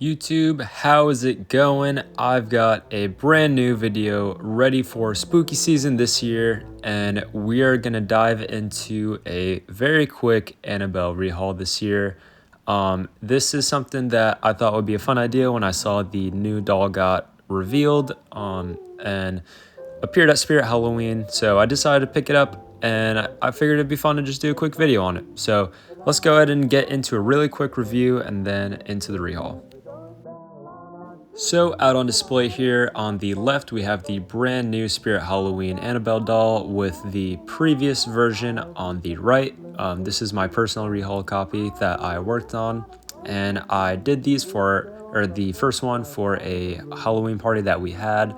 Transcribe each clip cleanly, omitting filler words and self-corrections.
YouTube, how is it going? I've got a brand new video ready for spooky season this year, and we are gonna dive into a very quick Annabelle rehaul this year. This is something that I thought would be a fun idea when I saw the new doll got revealed and appeared at Spirit Halloween. So I decided to pick it up, and I figured it'd be fun to just do a quick video on it. So let's go ahead and get into a really quick review and then into the rehaul. So out on display here on the left, we have the brand new Spirit Halloween Annabelle doll with the previous version on the right. This is my personal rehaul copy that I worked on, and I did these the first one for a Halloween party that we had,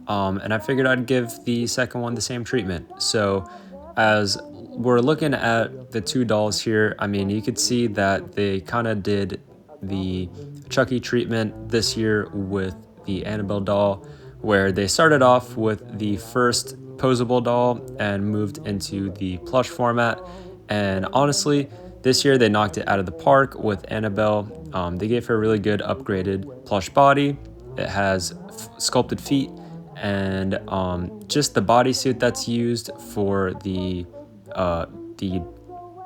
and I figured I'd give the second one the same treatment. So as we're looking at the two dolls here, I mean, you could see that they kind of did the Chucky treatment this year with the Annabelle doll, where they started off with the first posable doll and moved into the plush format. And honestly, this year they knocked it out of the park with Annabelle. They gave her a really good upgraded plush body. It has sculpted feet, and just the bodysuit that's used for the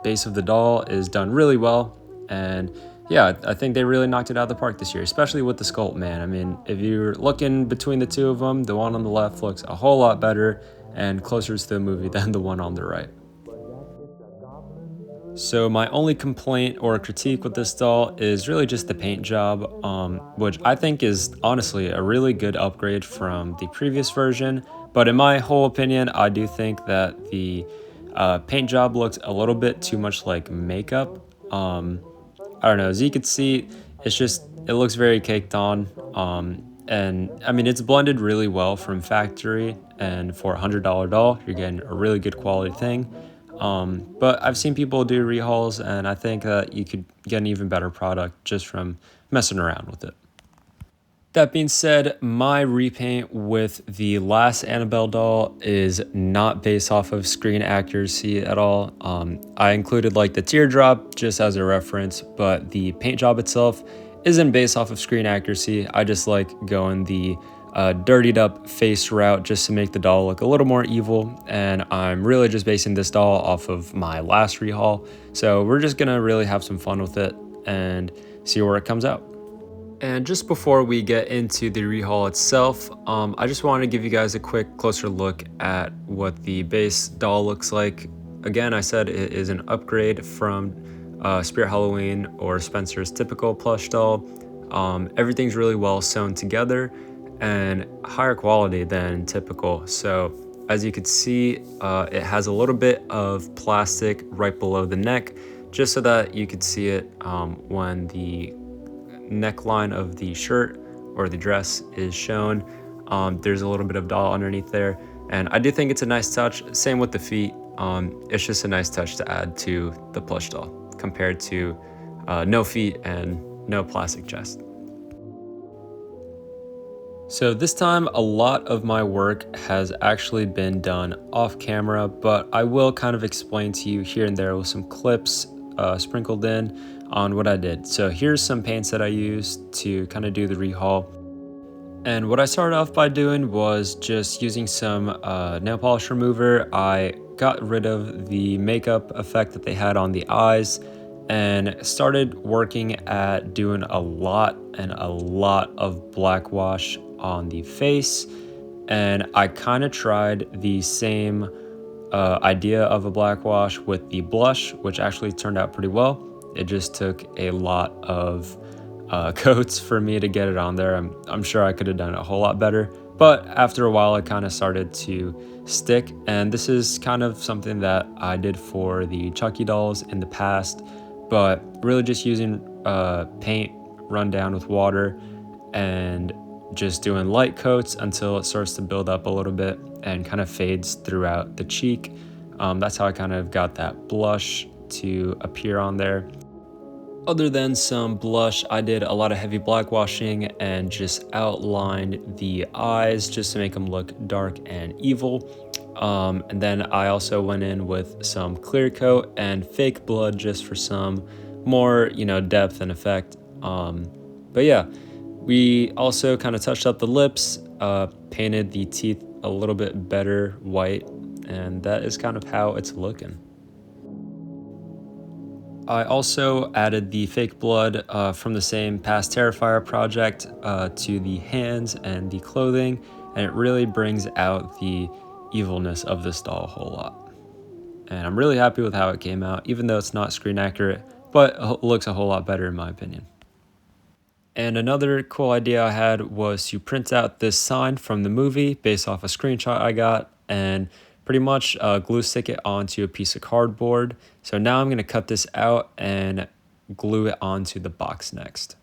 base of the doll is done really well. And yeah, I think they really knocked it out of the park this year, especially with the sculpt, man. I mean, if you're looking between the two of them, the one on the left looks a whole lot better and closer to the movie than the one on the right. So my only complaint or critique with this doll is really just the paint job, which I think is honestly a really good upgrade from the previous version. But in my whole opinion, I do think that the paint job looks a little bit too much like makeup. I don't know, as you can see, it looks very caked on. And I mean, it's blended really well from factory, and for a $100 doll, you're getting a really good quality thing. But I've seen people do rehauls, and I think that you could get an even better product just from messing around with it. That being said, my repaint with the last Annabelle doll is not based off of screen accuracy at all. I included like the teardrop just as a reference, but the paint job itself isn't based off of screen accuracy. I just like going the dirtied up face route just to make the doll look a little more evil, and I'm really just basing this doll off of my last rehaul. So we're just gonna really have some fun with it and see where it comes out. And just before we get into the rehaul itself, I just wanted to give you guys a quick closer look at what the base doll looks like. Again, I said it is an upgrade from Spirit Halloween or Spencer's typical plush doll. Everything's really well sewn together and higher quality than typical. So as you can see, it has a little bit of plastic right below the neck, just so that you could see it when the neckline of the shirt or the dress is shown. There's a little bit of doll underneath there, and I do think it's a nice touch. Same with the feet. It's just a nice touch to add to the plush doll compared to no feet and no plastic chest. So this time, a lot of my work has actually been done off camera, but I will kind of explain to you here and there with some clips sprinkled in on what I did. So here's some paints that I used to kind of do the rehaul. And what I started off by doing was just using some nail polish remover. I got rid of the makeup effect that they had on the eyes and started working at doing a lot of black wash on the face. And I kind of tried the same idea of a black wash with the blush, which actually turned out pretty well. It just took a lot of coats for me to get it on there. I'm sure I could have done it a whole lot better, but after a while it kind of started to stick. And this is kind of something that I did for the Chucky dolls in the past, but really just using paint run down with water and just doing light coats until it starts to build up a little bit and kind of fades throughout the cheek. That's how I kind of got that blush to appear on there. Other than some blush, I did a lot of heavy black washing and just outlined the eyes just to make them look dark and evil. And then I also went in with some clear coat and fake blood just for some more, depth and effect. But yeah, we also kind of touched up the lips, painted the teeth a little bit better white, and that is kind of how it's looking. I also added the fake blood from the same past Terrifier project to the hands and the clothing, and it really brings out the evilness of this doll a whole lot. And I'm really happy with how it came out, even though it's not screen accurate, but it looks a whole lot better in my opinion. And another cool idea I had was to print out this sign from the movie based off a screenshot I got and pretty much glue stick it onto a piece of cardboard. So now I'm going to cut this out and glue it onto the box next.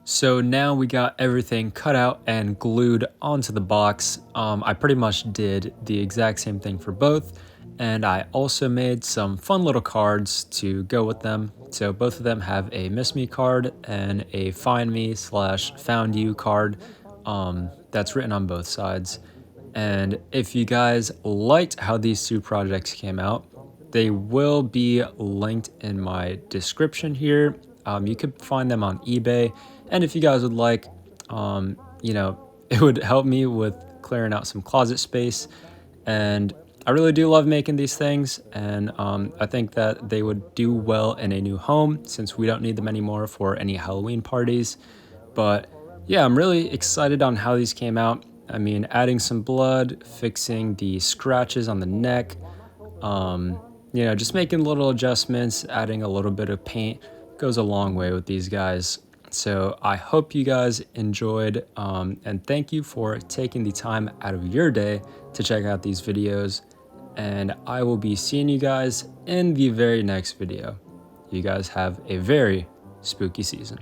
So now we got everything cut out and glued onto the box. I pretty much did the exact same thing for both, and I also made some fun little cards to go with them. So both of them have a Miss Me card and a Find Me / Found You card that's written on both sides. And if you guys liked how these two projects came out, they will be linked in my description here. You could find them on eBay. And if you guys would like, you know, it would help me with clearing out some closet space. And I really do love making these things. And I think that they would do well in a new home since we don't need them anymore for any Halloween parties. But yeah, I'm really excited on how these came out. I mean, adding some blood, fixing the scratches on the neck, just making little adjustments, adding a little bit of paint goes a long way with these guys. So I hope you guys enjoyed, and thank you for taking the time out of your day to check out these videos. And I will be seeing you guys in the very next video. You guys have a very spooky season.